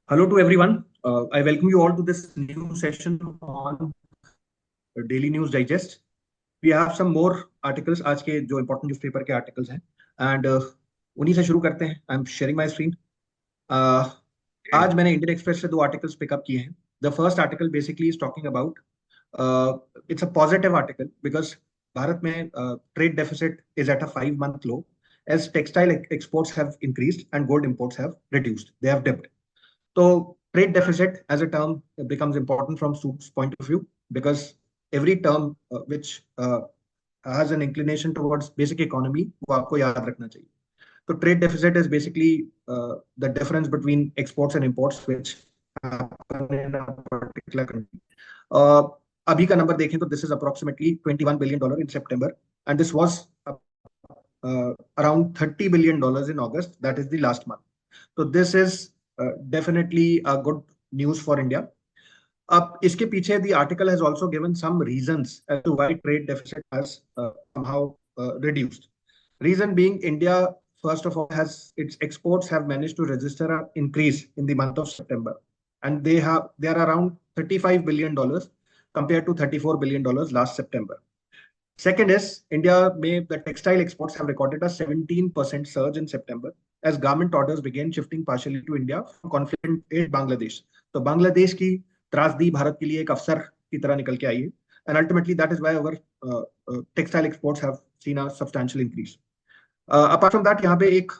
Hello to everyone. I welcome you all to this new session on Daily News Digest. We have some more articles आज के जो important newspaper के articles हैं and उन्हीं से शुरू करते हैं. I'm sharing my screen. आज मैंने इंडियन एक्सप्रेस से दो आर्टिकल्स पिकअप किए हैं. The first article basically is talking about it's a positive article because Bharat में trade deficit is at a 5 month low as textile exports have increased and gold imports have reduced. They have dipped. So trade deficit as a term becomes important from students' point of view because every term which has an inclination towards basic economy वो आपको याद रखना चाहिए. So trade deficit is basically the difference between exports and imports which happen in a particular country. Uh, अभी का number देखें तो this is approximately $21 billion in September and this was around $30 billion in August. That is the last month. So this is definitely a good news for India. अब इसके पीछे the article has also given some reasons as to why trade deficit has somehow reduced. Reason being, India first of all has its exports have managed to register an increase in the month of September, and they are around $35 billion compared to $34 billion last September. Second is India may the textile exports have recorded a 17% surge in September as garment orders began shifting partially to India from conflict in Bangladesh. तो बांग्लादेश की त्रासदी भारत के लिए एक अवसर की तरह निकल के आई है and ultimately that is why our textile exports have seen a substantial increase. Apart from that यहाँ पे एक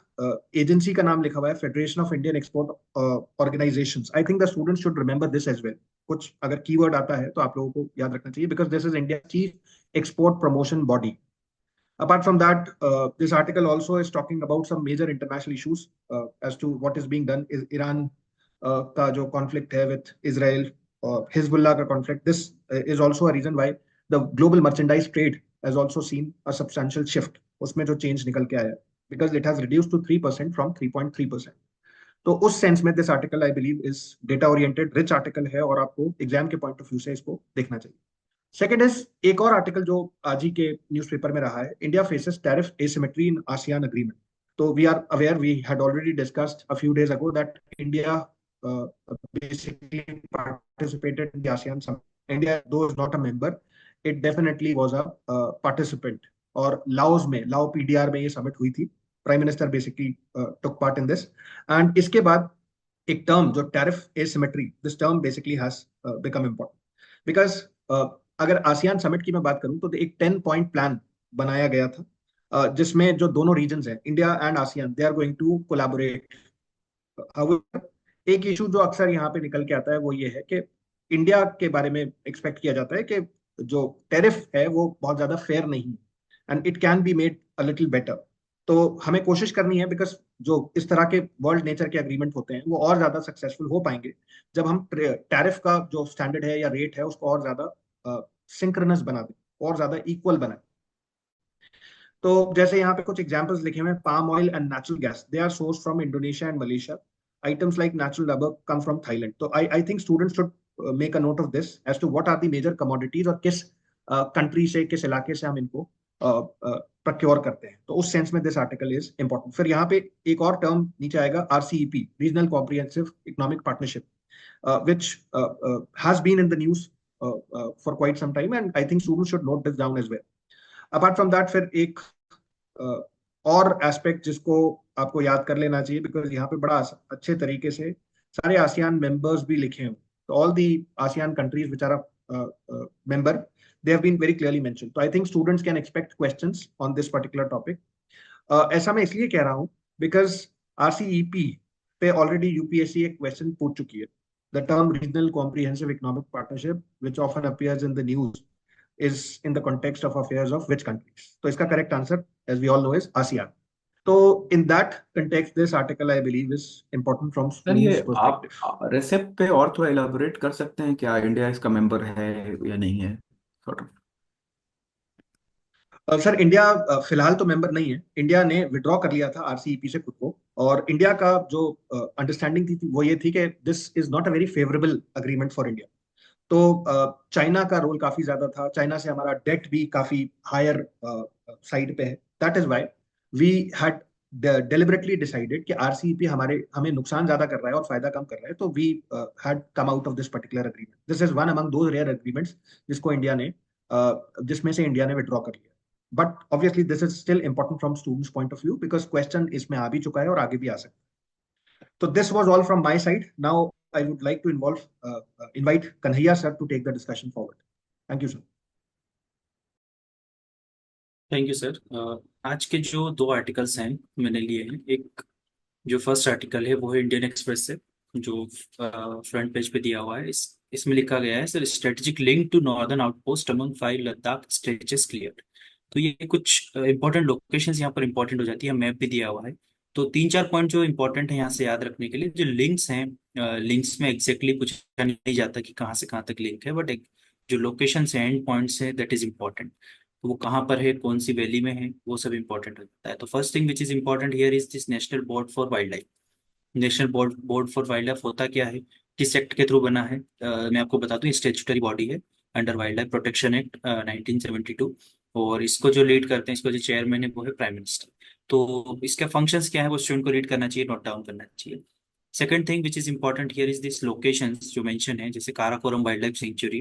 एजेंसी का नाम लिखा हुआ है federation of Indian export organisations. I think the students should remember this as well. कुछ अगर कीवर्ड आता है तो आप लोगों को याद रखना चाहिए because this is India chief export promotion body. Apart from that, this article also is talking about some major international issues as to what is being done. Is Iran का जो conflict है with Israel, Hezbollah का conflict. This is also a reason why the global merchandise trade has also seen a substantial shift. उसमें जो change निकल के आया because it has reduced to 3% from 3.3%. तो उस सेंस में this article I believe is data oriented rich article है और आपको एग्जाम के पॉइंट ऑफ व्यू से इसको देखना चाहिए. सेकंड इज एक और आर्टिकल जो आज ही के न्यूज़पेपर में रहा है. India faces tariff asymmetry in ASEAN agreement. तो we are aware we had already discussed a few days ago that India basically participated in the ASEAN summit. India, though is not a member, it definitely was a participant. और Laos में लाओ PDR में ये summit हुई थी. Prime minister basically took part in this and इसके बाद एक टर्म जो tariff asymmetry this term basically has become important because अगर आसियान समिट की मैं बात करूं तो एक 10 पॉइंट प्लान बनाया गया था जिसमें जो दोनों रीजन्स हैं India and ASEAN they are going to collaborate. एक इशू जो अक्सर यहाँ पे निकल के आता है वो ये है कि इंडिया के बारे में एक्सपेक्ट किया जाता है कि जो टैरिफ है वो बहुत ज्यादा फेयर नहीं है and it can be made a little better. तो हमें कोशिश करनी है बिकॉज जो इस तरह के वर्ल्ड नेचर के अग्रीमेंट होते हैं वो और ज्यादा सक्सेसफुल हो पाएंगे जब हम टैरिफ का जो स्टैंडर्ड है या रेट है उसको और ज्यादा सिंक्रोनस बना दें और ज्यादा इक्वल बनाए. तो जैसे यहाँ पे कुछ एग्जांपल्स लिखे हुए हैं. Palm oil and natural gas they are source from Indonesia and Malaysia. Items like natural rubber come from Thailand. So I think students should make a note of this as to what are the major commodities और किस country से किस इलाके से हम इनको procure करते हैं. तो उस सेंस में दिस आर्टिकल इज इंपॉर्टेंट. फिर यहाँ पे एक और टर्म नीचे आएगा RCEP regional comprehensive economic partnership which has been in the news for quite some time and I think students should note this down as well. Apart from that फिर एक और एस्पेक्ट जिसको आपको याद कर लेना चाहिए बिकॉज यहाँ पे बड़ा अच्छे तरीके से सारे आसियान मेंबर्स भी लिखे हैं. तो all the ASEAN countries which are member they have been very clearly mention. तो I think students can expect questions on this particular topic. ऐसा मैं इसलिए कह रहा हूँ बिकॉज आरसीईपी पे ऑलरेडी यूपीएससी एक क्वेश्चन पूछ चुकी है. The term regional comprehensive economic partnership which often appears in the news is in the context of affairs of which countries? So इसका correct answer, as we all know, is ASEAN. So in that context, this article I believe is important from sir ये students' आप perspective. रेसिप पे और थोड़ा elaborate कर सकते हैं क्या? इंडिया इसका मेंबर है या नहीं है? Sort of. सर इंडिया फिलहाल तो मेंबर नहीं है. इंडिया ने विड्रॉ कर लिया था आरसीईपी से खुद को और इंडिया का जो अंडरस्टैंडिंग थी वो ये थी कि this is not a very favourable agreement for India. तो चाइना का रोल काफी ज्यादा था. चाइना से हमारा डेट भी काफी हायर साइड पे है. That is why we had deliberately decided कि RCEP हमें नुकसान ज्यादा कर रहा है और फायदा कम कर रहा है, तो we had come out of this particular agreement. This is one among those rare agreements जिसमें से इंडिया ने विड्रॉ कर लिया. But obviously this is still important from students point of view because question इसमें आ भी चुका है और आगे भी आ सकता है. So this was all from my side. Now I would like to invite Kanhaiya sir to take the discussion forward. Thank you, sir. Thank you sir. आज के जो दो आर्टिकल्स हैं मैंने लिए हैं, एक जो फर्स्ट आर्टिकल है वो है इंडियन एक्सप्रेस से, जो फ्रंट पेज पे दिया हुआ है। इसमें लिखा गया है sir, strategic link to northern outpost among 5 Ladakh stretches clear. तो ये कुछ इंपॉर्टेंट लोकेशंस यहाँ पर इंपॉर्टेंट हो जाती है, मैप भी दिया हुआ है। तो 3-4 पॉइंट जो इंपॉर्टेंट है यहाँ से याद रखने के लिए, जो लिंक्स हैं, लिंक्स में एग्जैक्टली पूछा नहीं जाता कि कहाँ से कहाँ तक लिंक है, बट एक जो लोकेशन है, एंड पॉइंट्स है, दैट इज इंपॉर्टेंट। तो वो कहाँ पर है, कौन सी वैली में है, वो सब इंपॉर्टेंट हो जाता है। तो first thing which is important here is this national board for wild life. National board for wild life होता क्या है, किस एक्ट के थ्रू बना है? मैं आपको बता दूं, स्टेचुटरी बॉडी है under wild life protection act 1972, और इसको जो लीड करते हैं, इसको जो चेयरमैन है वो है प्राइम मिनिस्टर। तो इसका फंक्शंस क्या है वो स्टूडेंट को रीड करना चाहिए, नोट डाउन करना चाहिए। Second thing which is important here is this locations जो मेंशन है, जैसे Karakoram wild life sanctuary,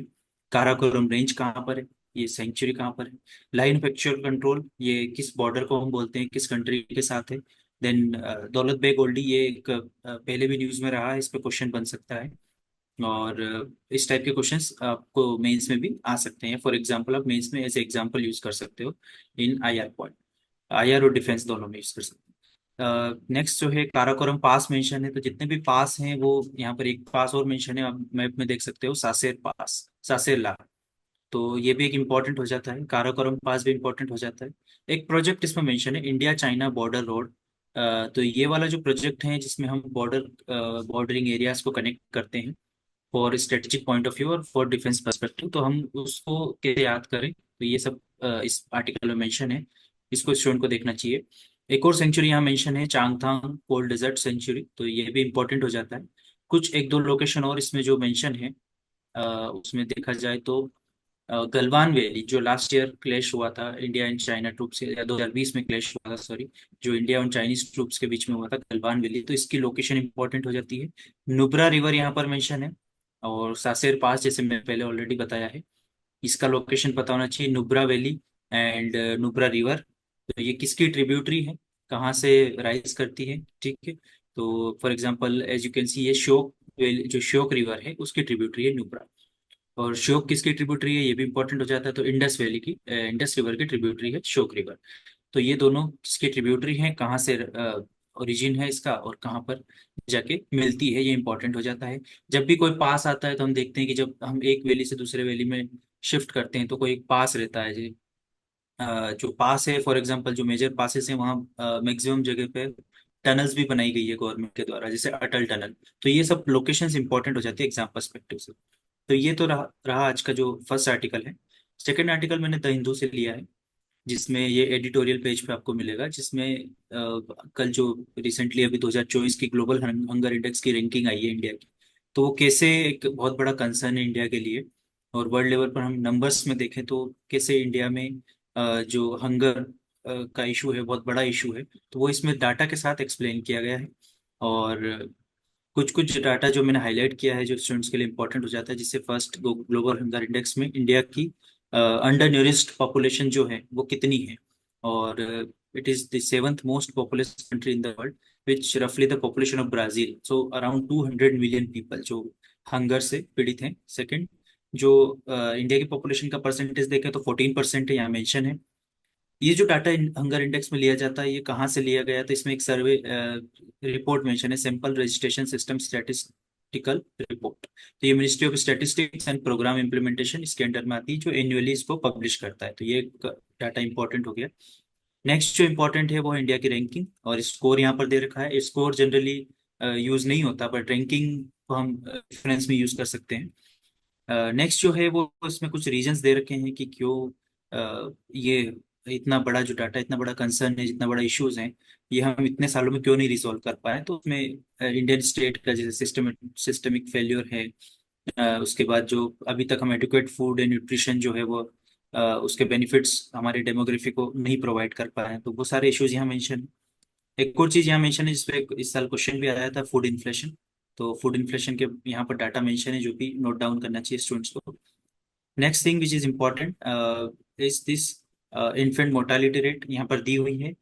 Karakoram range कहाँ पर है, ये सेंचुरी कहाँ पर है। लाइन ऑफ एक्चुअल कंट्रोल, ये किस बॉर्डर को हम बोलते हैं, किस कंट्री के साथ है। देन दौलत बेग ओल्डी, ये एक पहले भी न्यूज में रहा है, इस पे क्वेश्चन बन सकता है। और इस टाइप के क्वेश्चंस आपको मेंस में भी आ सकते हैं। फॉर एग्जांपल आप मेंस में एज एग्जांपल यूज कर सकते हो इन आईआर पॉइंट, आईआर और डिफेंस दोनों में यूज कर सकते हैं। नेक्स्ट जो है काराकोरम पास मेंशन है, तो जितने भी पास हैं वो यहाँ पर एक पास और मेंशन है, आप मैप में देख सकते हो, सासेर पास, सासेर ला। तो ये भी एक इम्पॉर्टेंट हो जाता है, काराकोरम पास भी इम्पोर्टेंट हो जाता है। एक प्रोजेक्ट इसमें मेंशन है, इंडिया चाइना बॉर्डर रोड। तो ये वाला जो प्रोजेक्ट है जिसमें हम बॉर्डरिंग एरियाज को कनेक्ट करते हैं for strategic point of view और फॉर डिफेंस पर्सपेक्टिव, तो हम उसको कैसे याद करें, तो ये सब इस आर्टिकल में मेंशन है, इसको स्टूडेंट को देखना चाहिए। एक और सेंचुरी यहाँ मेंशन है, चांगथांग कोल्ड डेजर्ट सेंचुरी, तो ये भी इम्पोर्टेंट हो जाता है। कुछ एक दो लोकेशन और इसमें जो मेंशन है, उसमें देखा जाए तो गलवान वैली, जो लास्ट ईयर क्लैश हुआ था इंडिया एंड चाइना ट्रूप्स, या 2020 में क्लैश हुआ था, सॉरी, जो इंडिया और चाइनीज ट्रूप्स के बीच में हुआ था, गलवान वैली, तो इसकी लोकेशन इंपॉर्टेंट हो जाती है। नुब्रा रिवर यहाँ पर मेंशन है, और सासेर पास, जैसे मैं पहले ऑलरेडी बताया है, इसका लोकेशन पता होना चाहिए, Nubra valley and Nubra river. तो ये किसकी ट्रिब्यूटरी है, कहाँ से राइज करती है, ठीक है। तो for example as you can see, ये श्योक वैली, जो श्योक रिवर है उसकी ट्रिब्यूटरी है नुब्रा। और श्योक किसकी ट्रिब्यूटरी है, ये भी इंपॉर्टेंट हो जाता है, तो इंडस वैली की, इंडस रिवर की ट्रिब्यूटरी है श्योक रिवर। तो ये दोनों किसकी ट्रिब्यूटरी हैं, कहाँ से ओरिजिन है इसका, और कहाँ पर जाके मिलती है, ये इंपॉर्टेंट हो जाता है। जब भी कोई पास आता है तो हम देखते हैं कि जब हम एक वैली से दूसरे वैली में शिफ्ट करते हैं तो कोई एक पास रहता है जी। जो पास है, फॉर एग्जांपल जो मेजर पासेस हैं वहाँ मैक्सिमम जगह पे टनल्स भी बनाई गई है गवर्नमेंट के द्वारा, जैसे अटल टनल। तो ये सब लोकेशंस इंपॉर्टेंट हो जाती है एग्जाम पर्सपेक्टिव से। तो ये तो रहा आज का जो फर्स्ट आर्टिकल है। सेकंड आर्टिकल मैंने द हिंदू से लिया है, जिसमें ये एडिटोरियल पेज पे आपको मिलेगा, जिसमें कल जो रिसेंटली अभी 2024 की ग्लोबल हंगर इंडेक्स की रैंकिंग आई है इंडिया की, तो वो कैसे एक बहुत बड़ा कंसर्न है इंडिया के लिए, और वर्ल्ड लेवल पर हम नंबर्स में देखें तो कैसे इंडिया में जो हंगर का इशू है बहुत बड़ा इशू है, तो वो इसमें डाटा के साथ एक्सप्लेन किया गया है। और कुछ कुछ डाटा जो मैंने हाईलाइट किया है जो स्टूडेंट्स के लिए इंपॉर्टेंट हो जाता है, जिससे फर्स्ट ग्लोबल हंगर इंडेक्स में इंडिया की अंडर न्यूरिश्ड पॉपुलेशन जो है वो कितनी है, और it is the seventh most populous country in the world, which रफली the population of Brazil, so around 200 million people जो हंगर से पीड़ित हैं। सेकंड, जो इंडिया की पॉपुलेशन का परसेंटेज देखें तो 14% है, यहाँ मेंशन है। ये जो डाटा हंगर इंडेक्स में लिया जाता है, ये कहाँ से लिया गया, तो इसमें एक सर्वे रिपोर्ट मेंशन है, sample registration system statistical report. तो ये ministry of statistics and programme implementation इसके अंडर में आती है, जो एनुअली इसको पब्लिश करता है। तो ये डाटा इंपॉर्टेंट हो गया। नेक्स्ट जो इंपॉर्टेंट है वो है इंडिया की रैंकिंग, और स्कोर यहाँ पर दे रखा है। स्कोर जनरली यूज नहीं होता, बट रैंकिंग को हम रेफरेंस में यूज कर सकते हैं। नेक्स्ट जो है वो इसमें कुछ रीजंस दे रखे हैं कि क्यों ये इतना बड़ा जो डाटा, इतना बड़ा कंसर्न है, जितना बड़ा इश्यूज हैं, ये हम इतने सालों में क्यों नहीं रिजॉल्व कर पाए। तो उसमें इंडियन स्टेट का जैसे सिस्टमिक फेल्योर है, उसके बाद जो अभी तक हम एडुकेट फूड एंड न्यूट्रिशन जो है वो उसके बेनिफिट्स हमारे डेमोग्राफी को नहीं प्रोवाइड कर पाए हैं, तो वो सारे इश्यूज यहाँ मेंशन। एक और चीज यहाँ मेंशन है जिसपे इस साल क्वेश्चन भी आया था, फूड इन्फ्लेशन। तो फूड इन्फ्लेशन के यहाँ पर डाटा मेंशन है जो भी नोट डाउन करना चाहिए स्टूडेंट्स को। Next thing which is important is this infant mortality rate यहाँ पर दी हुई है।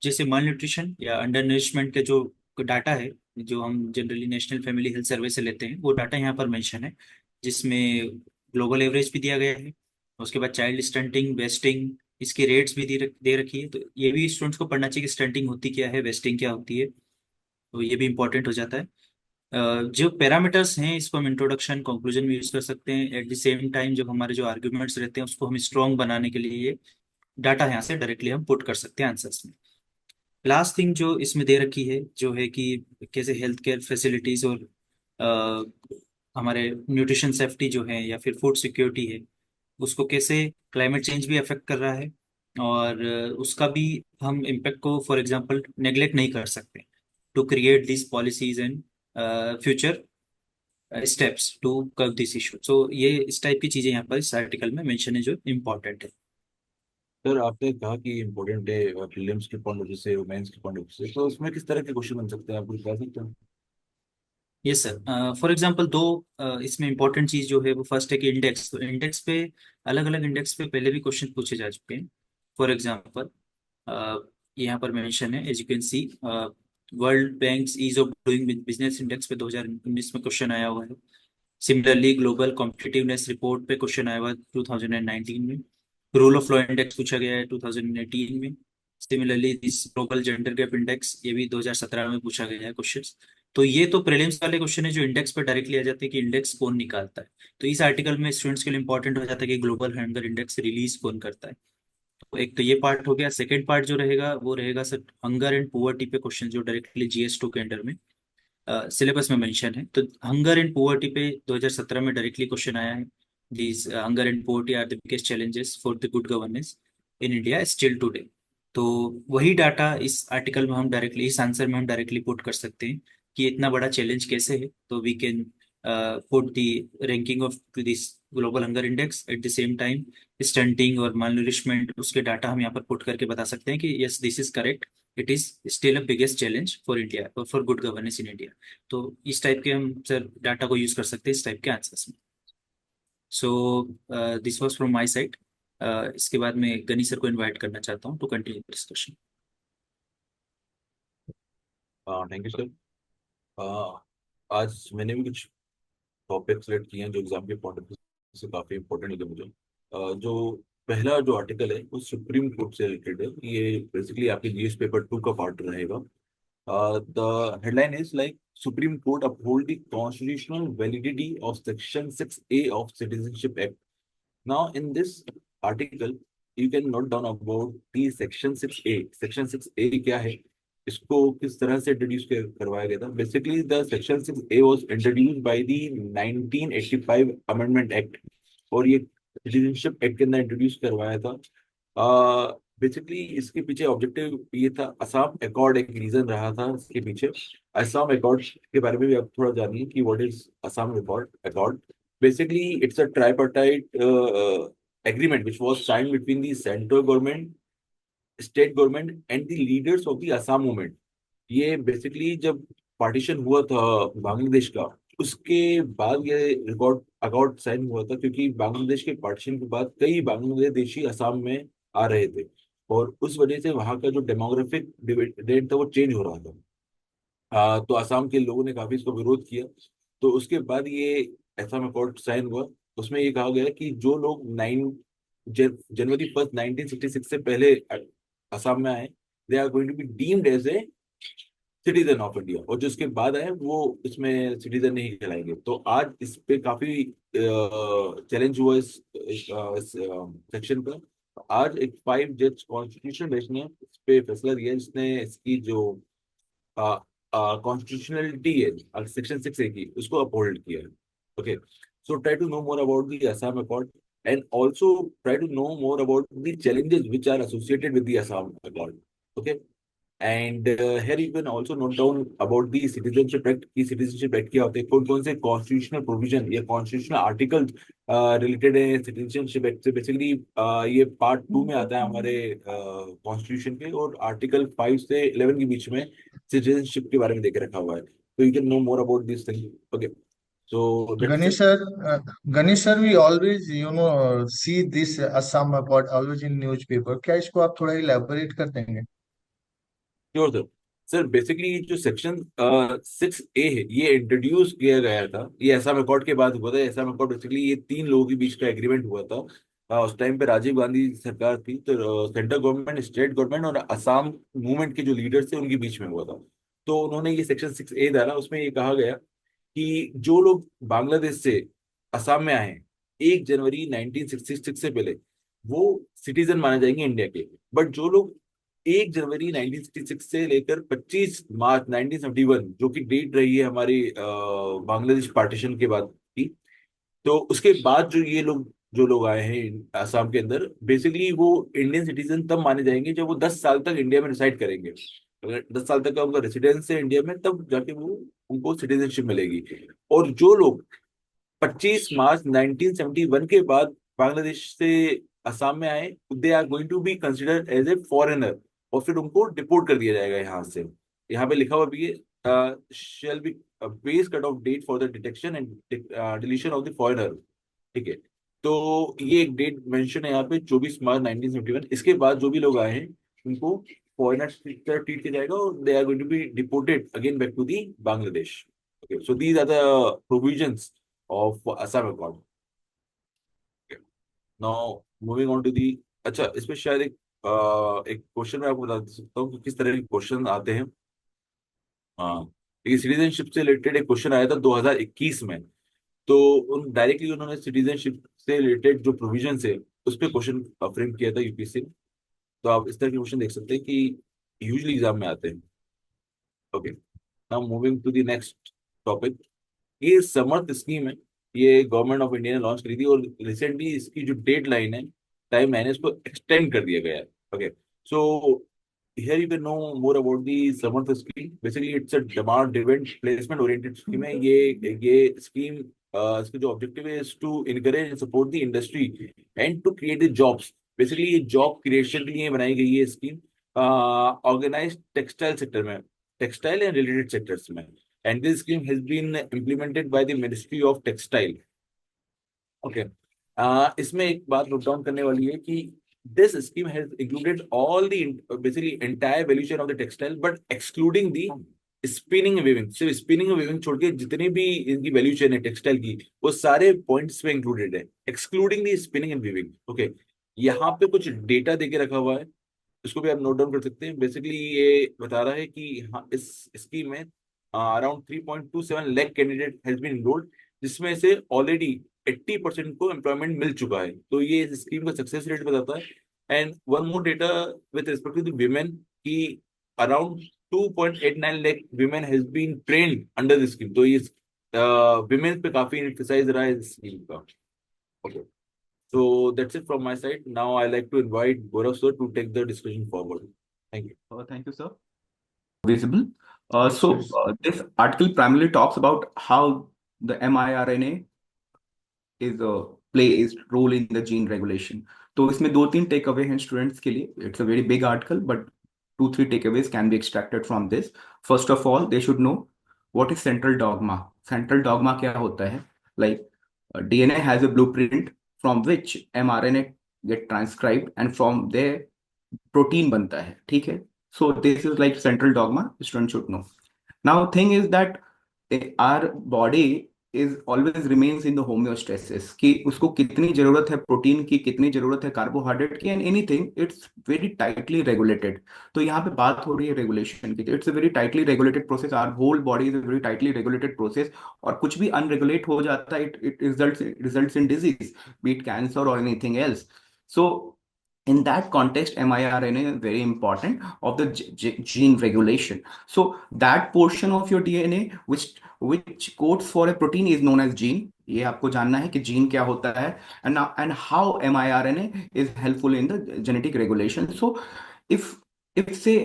जैसे माल न्यूट्रिशन या अंडर नरिशमेंट के जो डाटा है, जो हम generally national family health survey से लेते हैं, वो डाटा यहाँ पर मेंशन है, जिसमें ग्लोबल एवरेज भी दिया गया है। उसके बाद चाइल्ड स्टंटिंग, वेस्टिंग, इसकी रेट्स भी दे रखी है। तो ये भी स्टूडेंट्स को पढ़ना चाहिए कि स्टंटिंग होती क्या है, वेस्टिंग क्या होती है। तो ये भी इंपॉर्टेंट हो जाता है। जो पैरामीटर्स हैं इसको हम इंट्रोडक्शन कंक्लूजन में यूज कर सकते हैं। एट द सेम टाइम जब हमारे जो आर्ग्यूमेंट्स रहते हैं उसको हम स्ट्रॉन्ग बनाने के लिए ये डाटा यहाँ से डायरेक्टली हम पुट कर सकते हैं आंसर्स में। लास्ट थिंग जो इसमें दे रखी है जो है कि कैसे हेल्थ केयर फैसिलिटीज और हमारे न्यूट्रिशन सेफ्टी जो है या फिर फूड सिक्योरिटी है, उसको कैसे क्लाइमेट चेंज भी अफेक्ट कर रहा है। और उसका भी हम इम्पेक्ट को फॉर एग्जांपल नेग्लेक्ट नहीं कर सकते to create this policies and future steps to curb this issue. So ये इस टाइप की चीजें यहाँ पर इस आर्टिकल में मेंशन है जो इम्पोर्टेंट है। सर आपने कहा कि इम्पोर्टेंट है प्रीलिम्स के पॉइंट ऑफ व्यू से, मेंस के पॉइंट ऑफ व्यू से, तो उसमें किस तरह के क्वेश्चन बन सकते हैं, आप कुछ बता सकते हैं? यस सर, फॉर एग्जांपल दो इसमें इंपॉर्टेंट चीज जो है वो फर्स्ट है कि इंडेक्स। तो इंडेक्स पे अलग अलग इंडेक्स पे पहले भी क्वेश्चन पूछे जा चुके हैं। फॉर एग्जांपल यहाँ पर मेंशन है, as you can see, world bank's ease of doing business index पे 2019 में क्वेश्चन आया हुआ है। सिमिलरली ग्लोबल कॉम्पिटिटिवनेस रिपोर्ट पे क्वेश्चन आया हुआ है 2019 में। रूल ऑफ लॉ इंडेक्स पूछा गया है 2018 में। Similarly this global gender gap index, ये भी 2017 में पूछा गया है क्वेश्चन। तो ये तो प्रीलिम्स वाले क्वेश्चन है जो इंडेक्स पे डायरेक्टली आ जाते हैं कि इंडेक्स कौन निकालता है। तो इस आर्टिकल में स्टूडेंट्स के लिए इंपॉर्टेंट हो जाता है कि ग्लोबल हंगर इंडेक्स रिलीज कौन करता है। तो एक तो ये पार्ट हो गया। सेकेंड पार्ट जो रहेगा वो रहेगा सर हंगर एंड पुअर्टी पे क्वेश्चन, जो डायरेक्टली GS2 के अंडर में सिलेबस में मेंशन है। तो हंगर एंड पुअर्टी पे 2017 में डायरेक्टली क्वेश्चन आया है। These hunger and poverty are the biggest challenges for the good governance in India still today. तो वही डाटा इस आर्टिकल में हम डायरेक्टली, इस आंसर में हम डायरेक्टली पुट कर सकते हैं कि इतना बड़ा चैलेंज कैसे है। तो we can put the ranking of this global hunger index at the same time stunting और मालन्यूरिशमेंट, उसके डाटा हम यहाँ पर पुट करके बता सकते हैं कि yes this is correct, it is still a biggest challenge for India और for good governance in India. तो इस टाइप के हम सर डाटा को यूज कर सकते हैं इस टाइप के आंसर्स में। So this was from my side. इसके बाद मैं गनी सर को इनवाइट करना चाहता हूँ to continue discussion. Thank you sir. आज मैंने भी कुछ टॉपिक सेलेक्ट किए हैं जो एग्जाम के पॉइंट ऑफ व्यू से काफी इंपॉर्टेंट लगे मुझे। जो पहला जो आर्टिकल है वो सुप्रीम कोर्ट से रिलेटेड है। ये बेसिकली आपके न्यूज़ पेपर 2 का पार्ट रहेगा। The headline is like supreme court uphold the constitutional validity of section 6A of citizenship act. Now in this article you can note down about the section 6A। Section 6A क्या है, इसको किस तरह से introduce करवाया गया था। Basically the section 6A was introduced by the 1985 amendment act, और ये सिटीजनशिप एक्ट के अंदर इंट्रोड्यूस करवाया था। बेसिकली इसके पीछे ऑब्जेक्टिव ये था, असम अकॉर्ड एक रीजन रहा था इसके पीछे। असम अकॉर्ड के बारे में भी आप थोड़ा जानिए कि what is Assam accord. Basically it's a tripartite agreement which was signed between the central government, state government and the leaders of the Assam movement. ये बेसिकली जब पार्टीशन हुआ था बांग्लादेश का, उसके बाद ये रिकॉर्ड अकॉर्ड साइन हुआ था, क्योंकि बांग्लादेश के पार्टीशन के बाद कई बांग्लादेशी असम में आ रहे थे, और उस वजह से वहाँ का जो डेमोग्राफिक डिविडेंड था वो चेंज हो रहा था। तो असम के लोगों ने काफी इसको विरोध किया। तो उसके बाद ये असम अकॉर्ड साइन हुआ। उसमें ये कहा गया कि जो लोग जनवरी 1 1966 से पहले असम में आए, they are going to be deemed as a citizen of India, और जो उसके बाद आए वो इसमें सिटीजन नहीं कहलाएंगे। तो आज इस पे काफी चैलेंज हुआ इस सेक्शन पर। आज एक 5 जज कॉन्स्टिट्यूशन बेंच ने इस पे फैसला दिया, जिसने इसकी जो कॉन्स्टिट्यूशनलिटी है सेक्शन 6A की, उसको अपहोल्ड किया है। Okay, so try to know more about the Assam Accord, and also try to know more about the challenges which are associated with the Assam Accord. Okay, and here you can also note down about the citizenship act की citizenship act क्या होते हैं, कौन कौन से constitutional provision या constitutional article related है citizenship act से। बेसिकली ये पार्ट 2 में आता है हमारे कॉन्स्टिट्यूशन के, और आर्टिकल 5 से 11 के बीच में सिटीजनशिप के बारे में देके रखा हुआ है। तो you can know more about this thing. Okay, so that's Ganesh it. sir, Ganesh sir, we always, see this Assam report always in newspaper. क्या इसको आप थोड़ा elaborate कर देंगे? Sure sir. सर बेसिकली जो सेक्शन 6A है ये introduce किया गया था, ये असम अकॉर्ड के बाद हुआ था। असम अकॉर्ड बेसिकली ये 3 लोगों के बीच का एग्रीमेंट हुआ था। उस टाइम पे राजीव गांधी सरकार थी, तो सेंट्रल गवर्नमेंट, स्टेट गवर्नमेंट और असम मूवमेंट के जो लीडर्स थे उनके बीच में हुआ था। तो उन्होंने ये सेक्शन 6A डाला, उसमें ये कहा गया कि जो लोग बांग्लादेश से असम में आए 1 जनवरी 1966 से पहले, वो सिटीजन माने जाएंगे इंडिया के। बट जो लोग 1 जनवरी 1966 से लेकर 25 मार्च 1971, जो कि डेट रही है हमारी बांग्लादेश पार्टीशन के बाद की, तो उसके बाद जो लोग आए हैं आसाम के अंदर, बेसिकली वो इंडियन सिटीजन तब माने जाएंगे जब वो 10 साल तक इंडिया में रिसाइड करेंगे। अगर 10 साल तक का उनका रेसिडेंस है इंडिया में, तब जाके वो उनको सिटीजनशिप मिलेगी। और जो लोग 25 मार्च 1971 के बाद बांग्लादेश से असम में आए, they are going to be considered as a foreigner, और फिर उनको डिपोर्ट कर दिया जाएगा यहाँ से। यहाँ पे लिखा हुआ भी है, shall be base cut off date for the detection and deletion of the foreigner. ठीक है, तो ये एक डेट मेंशन है यहाँ पे 24 मार्च 1971। इसके बाद जो भी लोग आए हैं उनको फॉरेनर ट्रीट किया जाएगा, और they are going to be deported again back to the Bangladesh. Okay, so these are the provisions of Assam Accord. Okay. Now moving on to the, अच्छा इसमें शायद एक क्वेश्चन मैं आपको बता सकता हूँ कि किस तरह के क्वेश्चन आते हैं। हाँ, ये सिटीजनशिप से रिलेटेड एक क्वेश्चन आया था 2021 में। तो उन डायरेक्टली उन्होंने सिटीजनशिप से रिलेटेड जो प्रोविजन है उस पर क्वेश्चन फ्रेम किया था यूपीएससी। तो आप इस तरह के क्वेश्चन देख सकते हैं कि यूजली एग्जाम में आते हैं। Okay, now moving to the next topic. ये समर्थ स्कीम है, ये गवर्नमेंट ऑफ इंडिया ने लॉन्च करी थी, और रिसेंटली इसकी जो डेड लाइन है, टाइम लाइन है, इसको एक्सटेंड कर दिया गया है। Okay, so here you can know more about the Samarth scheme. Basically it's a demand driven placement oriented scheme है। ये स्कीम, इसका जो ऑब्जेक्टिव है is to encourage and support the industry and to create jobs. Basically ये job creation के लिए बनाई गई है स्कीम, ऑर्गेनाइज टेक्सटाइल सेक्टर में, टेक्सटाइल एंड रिलेटेड सेक्टर्स में। And this scheme has been implemented by the Ministry of Textile. Okay. इसमें एक बात नोट डाउन करने वाली है कि this scheme has included all the basically entire value chain of the textile, but excluding the spinning and weaving. सिर्फ spinning and weaving छोड़ के जितनी भी इनकी वैल्यू चेन है टेक्सटाइल की, वो सारे पॉइंट्स में इंक्लूडेड है, excluding the spinning and weaving. Okay, यहाँ पे कुछ डेटा देके रखा हुआ है, इसको भी आप नोट डाउन कर सकते हैं। बेसिकली ये बता रहा है कि हाँ, इस स्कीम में around 3.27 lakh candidate has been enrolled, जिसमें से ऑलरेडी 80% को एम्प्लॉयमेंट मिल चुका है। तो ये इस स्कीम का सक्सेस रेट बताता है। And one more data with respect to the women की around 2.89 lakh women has been trained under this scheme. तो ये विमेन पे काफी एम्फसाइज रहा है इस स्कीम का। Okay, so that's it from my side. Now I like to invite Gaurav sir to take the discussion forward. Thank you. Thank you, sir. Visible. This article primarily talks about how the mRNA is plays role in the gene regulation. तो इसमें 2-3 take away हैं students के लिए। It's a very big article, but 2-3 takeaways can be extracted from this. First of all, they should know what is central dogma. Central dogma क्या होता है? Like DNA has a blueprint from which mRNA get transcribed and from there protein बनता है, ठीक है? So this is like central dogma, student should know. Now thing is that our body is always remains in the homeostasis कि उसको कितनी जरूरत है protein की, कितनी जरूरत है कार्बोहाइड्रेट की, and anything it's very tightly regulated. तो यहाँ पे बात हो रही है रेगुलेशन की, तो it's a very tightly regulated process. Our whole body is a very tightly regulated process, और कुछ भी अनरेगुलेट हो जाता है it results in disease, be it cancer और anything else. So in that context, miRNA is very important of the gene regulation. So that portion of your DNA which codes for a protein is known as gene. ये आपको जानना है कि gene क्या होता है, and how miRNA is helpful in the genetic regulation. So if say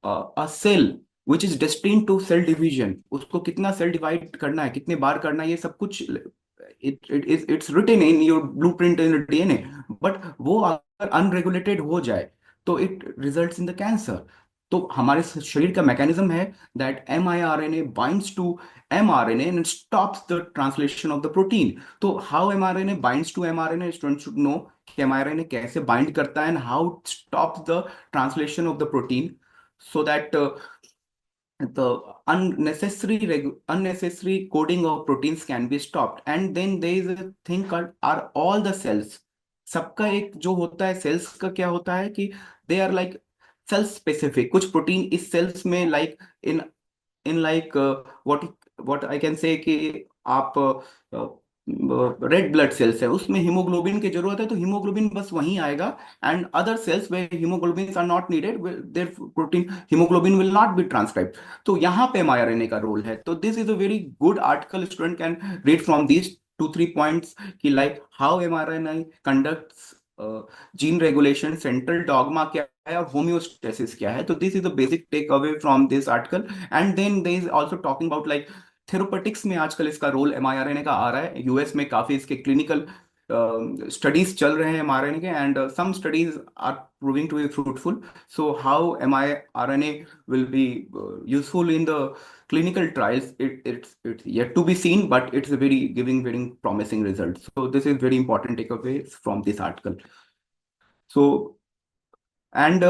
a cell which is destined to cell division, उसको कितना सेल डिवाइड करना है, कितने बार करना है, ये सब कुछ it's written in your blueprint in the DNA. But वो अगर अनरेगुलेटेड हो जाए तो it results in the cancer. तो हमारे शरीर का मैकेनिज्म है that mRNA binds to mRNA and stops the translation of the protein. तो how mRNA binds to mRNA, students should know कि mRNA कैसे bind करता है and how it stops the translation of the protein so that the unnecessary coding of proteins can be stopped. And then there is a thing called are all the cells. सबका एक जो होता है sales का क्या होता है कि they are like cell specific. कुछ प्रोटीन इस सेल्स में like in in like what I can say कि आप रेड ब्लड सेल्स है उसमें हीमोग्लोबिन की जरूरत है तो हीमोग्लोबिन बस वहीं आएगा. And other cells where haemoglobin are not needed, their protein haemoglobin will not be transcribed. तो यहाँ पे mRNA का रोल है. तो this is a very good article, student can read from these 2-3 points कि like how mRNA conducts gene regulation, central dogma क्या है और होम्योस्टेसिस क्या है. तो this is the basic take away from this article. And then they is also talking about like थेरोपेटिक्स में आजकल इसका रोल mRNA का आ रहा है. यूएस में काफी इसके क्लिनिकल स्टडीज चल रहे हैं mRNA के, and some studies are proving to be fruitful. So how mRNA will be useful in the clinical trials, it's yet to be seen, but it's giving very promising results. So this is very important takeaways from this article. So and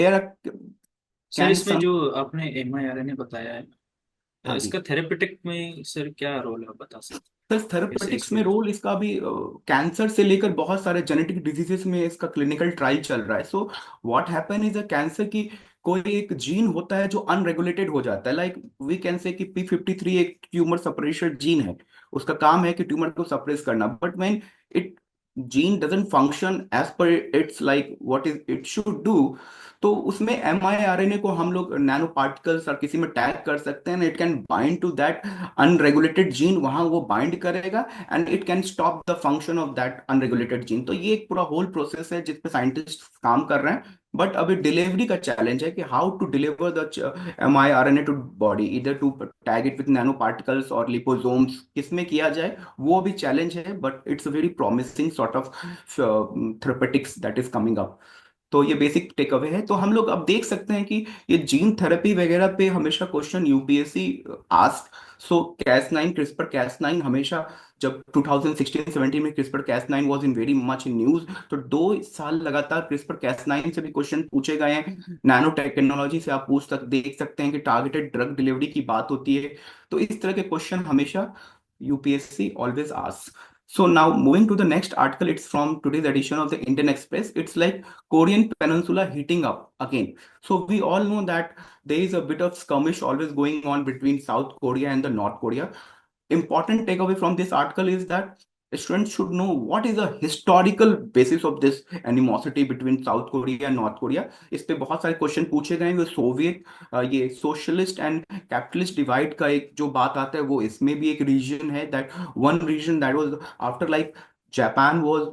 there are sir can इसमें some जो आपने mRNA बताया है हाँ जी इसका therapeutic में sir क्या role है, आप बता सकते सर, हैं थेरापेटिक्स इसमें? में रोल इसका भी कैंसर से लेकर बहुत सारे जेनेटिक डिजीजेस में इसका क्लिनिकल ट्रायल चल रहा है. So what happen is a cancer की कोई एक जीन होता है जो अनरेगुलेटेड हो जाता है. लाइक वी कैन से कि P53 एक ट्यूमर सप्रेशर जीन है, उसका काम है कि ट्यूमर को सप्रेस करना. But when it gene doesn't function as per it's like what is it should do, तो उसमें mRNA को हम लोग नैनो पार्टिकल्स और किसी में टैग कर सकते हैं. It can bind to that unregulated gene, वहां वो बाइंड करेगा and it can stop the function of that unregulated gene. तो ये एक पूरा होल प्रोसेस है जिसपे साइंटिस्ट काम कर रहे हैं. बट अभी डिलीवरी का चैलेंज है कि how to deliver the mRNA to body, इधर to tag it with nano particles और लिपोसोम्स, किसमें किया जाए वो भी चैलेंज है. But it's a very promising sort of therapeutics that is coming up. तो ये बेसिक टेक अवे है. तो हम लोग अब देख सकते हैं कि ये जीन थेरेपी वगैरह पे हमेशा question UPSC ask. So Cas9, CRISPR Cas9 हमेशा जब 2016-17 में CRISPR Cas9 was in very much in news, तो 2 साल लगातार क्रिस्पर Cas9 से भी क्वेश्चन पूछे गए हैं. नैनो टेक्नोलॉजी से आप देख सकते हैं कि टारगेटेड ड्रग डिलीवरी की बात होती है. तो इस तरह के क्वेश्चन हमेशा UPSC always ask. So now moving to the next article, it's from today's edition of the Indian Express. It's like Korean Peninsula heating up again. So we all know that there is a bit of skirmish always going on between South Korea and the North Korea. Important takeaway from this article is that students should know what is the historical basis of this animosity between South Korea and North Korea. इस पे बहुत सारे question पूछे गए हैं. Soviet ये socialist and capitalist divide का एक जो बात आता है वो इसमें भी एक रीजन है. That one reason that was after like Japan was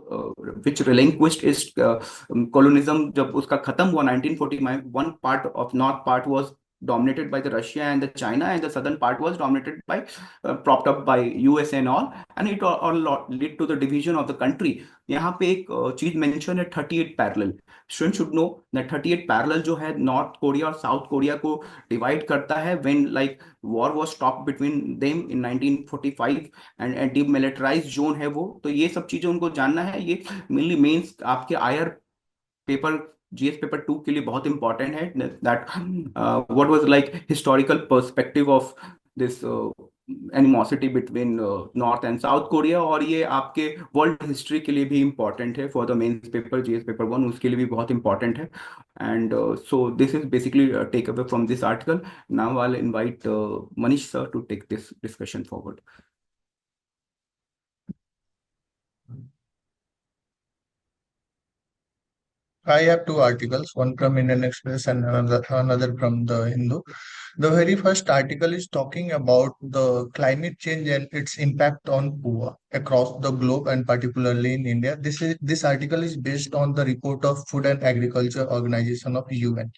which relinquished its colonialism. जब उसका खत्म हुआ 1949, one part of north part was dominated by the Russia and the China, and the southern part was dominated by propped up by US and all, and it all led to the division of the country. यहाँ पे एक चीज mention है 38 parallel. Student should know that 38 parallel जो है north Korea और south Korea को divide करता है when like war was stop between them in 1945 and demilitarised zone है वो. तो ये सब चीजें उनको जानना है. ये मेनली मेंस आपके आयर पेपर जीएस पेपर 2 के लिए बहुत इंपॉर्टेंट है. That what was like historical perspective of this animosity between north and south Korea. और ये आपके वर्ल्ड हिस्ट्री के लिए भी इंपॉर्टेंट है. For the mains paper GS paper 1 उसके लिए भी बहुत इंपॉर्टेंट है. And so this is basically take away from this article. Now I will invite Manish sir to take this discussion forward. I have two articles, one from Indian Express and another from the Hindu. The very first article is talking about the climate change and its impact on poor across the globe and particularly in India. This article is based on the report of Food and Agriculture Organization of UN.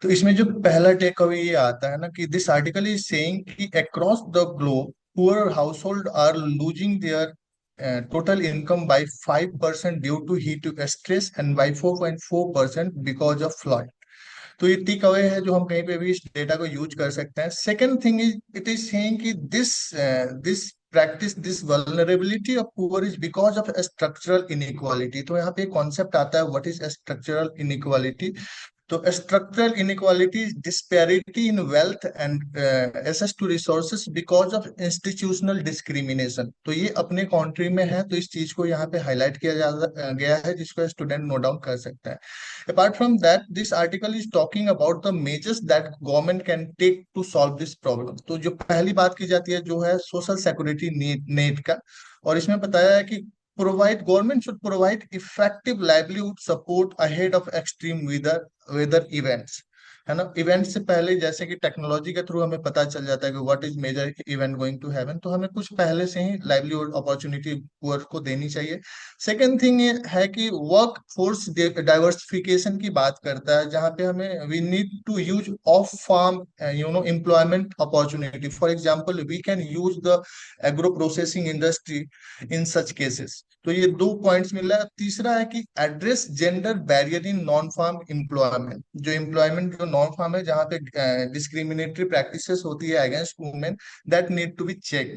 तो इसमें जो पहला take away ये आता है ना कि this article is saying कि across the globe poor household are losing their total income by 5% due to heat stress and by 4.4% because of flood. तो ये टेक अवे है जो हम कहीं पे भी इस डेटा को यूज कर सकते हैं. Second thing is it is saying कि this practice this vulnerability of poor is because of structural inequality. तो यहाँ पे कॉन्सेप्ट आता है व्हाट इज स्ट्रक्चरल इनइक्वालिटी. तो structural inequality disparity in wealth and access to resources because of institutional discrimination. तो ये अपने कंट्री में है, तो इस चीज को यहाँ पे हाईलाइट किया गया है जिसको स्टूडेंट नोट डाउन कर सकते हैं. Apart from that this article is talking about the measures that government can take to solve this problem. तो जो पहली बात की जाती है जो है सोशल सिक्योरिटी नेट का, और इसमें बताया है कि government should provide effective livelihood support ahead of extreme weather events. है ना. इवेंट से पहले जैसे कि टेक्नोलॉजी के थ्रू हमें पता चल जाता है कि what is major event going to happen, तो हमें कुछ पहले से ही लाइवलीहुड अपॉर्चुनिटी पुअर को देनी चाहिए. सेकेंड थिंग है कि वर्क फोर्स डाइवर्सिफिकेशन की बात करता है, जहाँ पे हमें we need to use of farm employment opportunity. For example we can use the agro processing industry in such cases. तो ये 2 पॉइंट्स मिला है. तीसरा है कि address gender barrier in non farm employment. जो एम्प्लॉयमेंट जो नॉन फार्म है जहाँ पे डिस्क्रिमिनेटरी प्रैक्टिसेस होती है against women, that need to be check.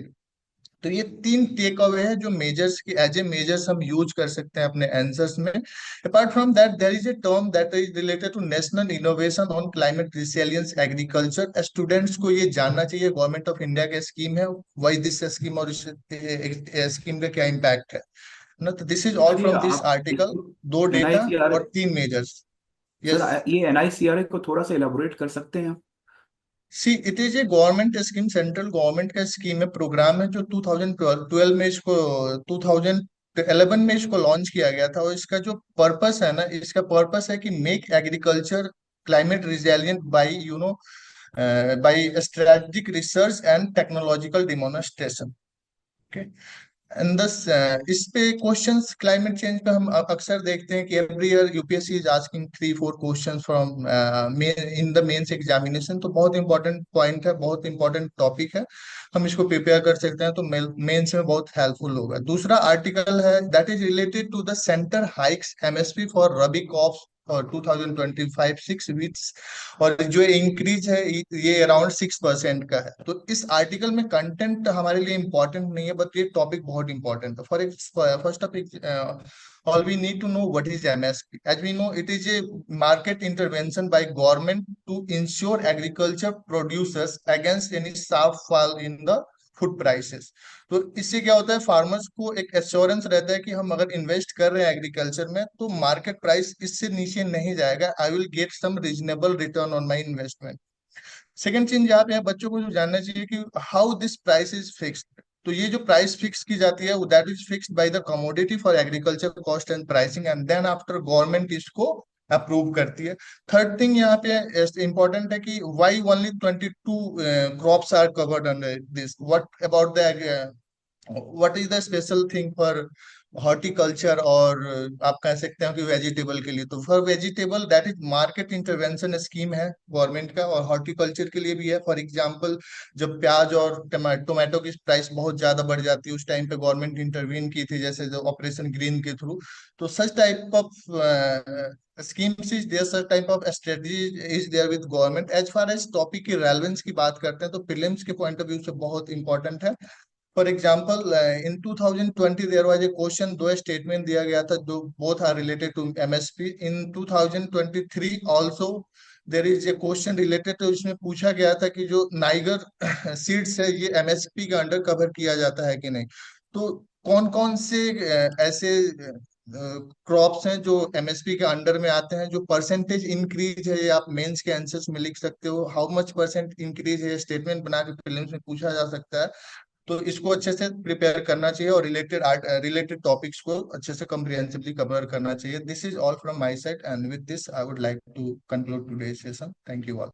तो ये 3 टेक अवे है जो मेजर्स की एज ए मेजर्स हम यूज कर सकते हैं अपने आंसर्स में. Apart from that there is a term that is related to national innovation on climate resilience agriculture. Students को ये जानना चाहिए गवर्नमेंट ऑफ इंडिया का स्कीम है, वाई दिस स्कीम और इस स्कीम का क्या इम्पैक्ट है ना. तो दिस इज ऑल सर ये फ्रॉम दिस आप आर्टिकल. इसको 2 डेटा NICRA और 3 मेजर्स. यस. सर, ये NICRA को थोड़ा सा एलाबोरेट कर सकते हैं? See it is a government scheme, central government का स्कीम है, प्रोग्राम है जो 2012 में इसको 2011 में इसको लॉन्च किया गया था. और इसका जो पर्पस है ना, इसका पर्पस है कि make agriculture climate resilient by by strategic research and technological demonstration. And दस इस पे क्वेश्चंस क्लाइमेट चेंज पे हम अक्सर देखते हैं कि every year UPSC is asking 3-4 questions from in the mains examination. तो बहुत इंपॉर्टेंट पॉइंट है, बहुत इंपॉर्टेंट टॉपिक है, हम इसको प्रिपेयर कर सकते हैं तो मेंस में बहुत हेल्पफुल होगा. दूसरा आर्टिकल है that is related to the centre hikes MSP for rabi crops और 2025-6 वीक्स, और जो इंक्रीज है ये अराउंड 6% का है. तो इस आर्टिकल में कंटेंट हमारे लिए इंपॉर्टेंट नहीं है, बट ये टॉपिक बहुत इंपॉर्टेंट है. First topic, all we need to know what is MSP. As we know, it is a market intervention by government to ensure agriculture producers against any sharp fall in the food prices. तो इससे क्या होता है, farmers को एक assurance रहता है कि हम अगर इन्वेस्ट कर रहे हैं एग्रीकल्चर में तो मार्केट प्राइस इससे नीचे नहीं जाएगा, I will get some reasonable return on my investment. Second चीज यहाँ पे बच्चों को जो जानना चाहिए कि how this price is fixed. तो ये जो प्राइस फिक्स की जाती है that is fixed by the commodity for agriculture cost and pricing, and then after government इसको अप्रूव करती है. थर्ड थिंग यहाँ पे इंपॉर्टेंट है कि why only 22 crops are covered under this. What about the what is the special thing for horticulture, और आप कह सकते हैं कि वेजिटेबल के लिए. तो for vegetable that is market intervention scheme है गवर्नमेंट का, और हॉर्टिकल्चर के लिए भी है. फॉर एग्जांपल जब प्याज और टोमेटो की प्राइस बहुत ज्यादा बढ़ जाती है उस टाइम पे गवर्नमेंट इंटरवीन की थी, जैसे जो ऑपरेशन ग्रीन के थ्रू. तो such type of schemes is there, such type of strategy is there with government. As far as topic की रेलेवेंस की बात करते हैं तो प्रीलिम्स के पॉइंट ऑफ व्यू से बहुत इंपॉर्टेंट है. For example in 2020 there was a question, 2 statement दिया गया था जो both are related to MSP. In 2023 also there is a question related to, इसमें पूछा गया था कि जो नाइगर सीड्स है ये एमएसपी के अंडर कवर किया जाता है कि नहीं. तो कौन कौन से ऐसे क्रॉप्स हैं जो एमएसपी के अंडर में आते हैं, जो परसेंटेज इंक्रीज है, ये आप मेंस के आंसर्स में लिख सकते हो. हाउ मच परसेंट इंक्रीज है, स्टेटमेंट बना के प्रीलिम्स में पूछा जा सकता है. तो इसको अच्छे से प्रिपेयर करना चाहिए और रिलेटेड टॉपिक्स को अच्छे से कॉम्प्रिहेंसिवली कवर करना चाहिए. This is all from my side, and with this I would like to conclude today's session. Thank you all.